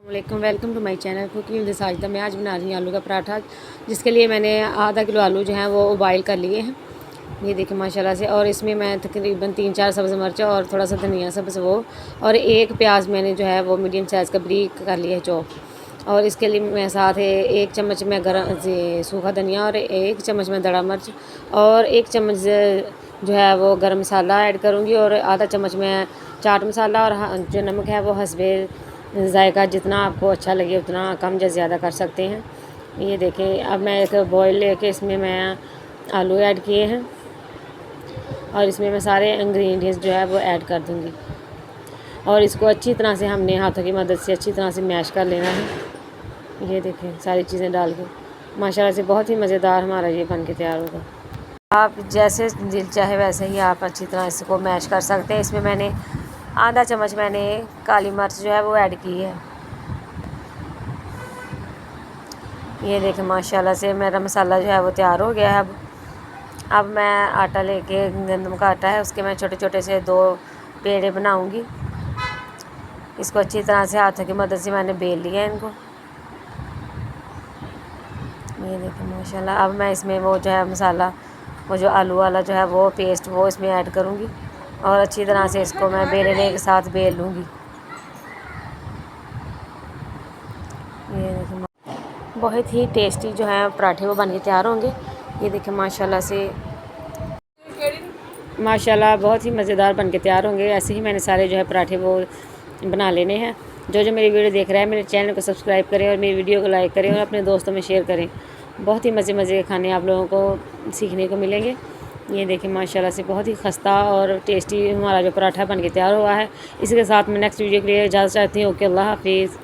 Welcome to my channel cooking with Sajida. मैं आज बना रही हूँ आलू का पराठा, जिसके लिए मैंने आधा किलो आलू जो हैं वो उबाइल कर लिए हैं। ये देखिए माशाल्लाह से। और इसमें मैं तकरीबन 3-4 सब्ज़ मिर्च और थोड़ा सा धनिया सब्ज़ वो और एक प्याज मैंने जो है वो मीडियम साइज़ का बारीक कर लिया है चॉप। और इसके लिए मैं साथ है 1 चम्मच में गरम सूखा धनिया और 1 चम्मच में दड़ा मिर्च और 1 चम्मच जो है वो गरम मसाला ऐड करूँगी और आधा चम्मच में चाट मसाला और जो नमक है वो हस्बे ज़ायका, जितना आपको अच्छा लगे उतना कम या ज़्यादा कर सकते हैं। ये देखें, अब मैं एक बॉयल लेके इसमें मैं आलू ऐड किए हैं और इसमें मैं सारे इंग्रेडिएंट्स जो है वो ऐड कर दूँगी और इसको अच्छी तरह से हमने हाथों की मदद से अच्छी तरह से मैश कर लेना है। ये देखें सारी चीज़ें डाल के माशाल्लाह से बहुत ही मज़ेदार हमारा ये बन के तैयार होगा। आप जैसे दिल चाहे वैसे ही आप अच्छी तरह इसको मैश कर सकते हैं। इसमें मैंने आधा चम्मच मैंने काली मिर्च जो है वो ऐड की है। ये देखें माशाल्लाह से मेरा मसाला जो है वो तैयार हो गया है। अब मैं आटा लेके गंदम का आटा है उसके मैं छोटे छोटे से 2 पेड़े बनाऊंगी। इसको अच्छी तरह से हाथों की मदद से मैंने बेल लिया है इनको। ये देखें माशाल्लाह। अब मैं इसमें वो जो है मसाला वो जो आलू वाला जो है वो पेस्ट वो इसमें ऐड करूँगी और अच्छी तरह से इसको मैं बेलने के साथ बेल लूँगी। ये देखिए बहुत ही टेस्टी जो है पराठे वो बन के तैयार होंगे। ये देखें माशाल्लाह से माशाल्लाह बहुत ही मज़ेदार बन के तैयार होंगे। ऐसे ही मैंने सारे जो है पराठे वो बना लेने हैं। जो मेरी वीडियो देख रहा है मेरे चैनल को सब्सक्राइब करें और मेरी वीडियो को लाइक करें और अपने दोस्तों में शेयर करें। बहुत ही मज़े के खाने आप लोगों को सीखने को मिलेंगे। ये देखिए माशाल्लाह से बहुत ही खस्ता और टेस्टी हमारा जो पराठा बन के तैयार हुआ है। इसी के साथ मैं नेक्स्ट वीडियो के लिए इजाज़त चाहती हूँ। ओके, अल्लाह हाफिज़।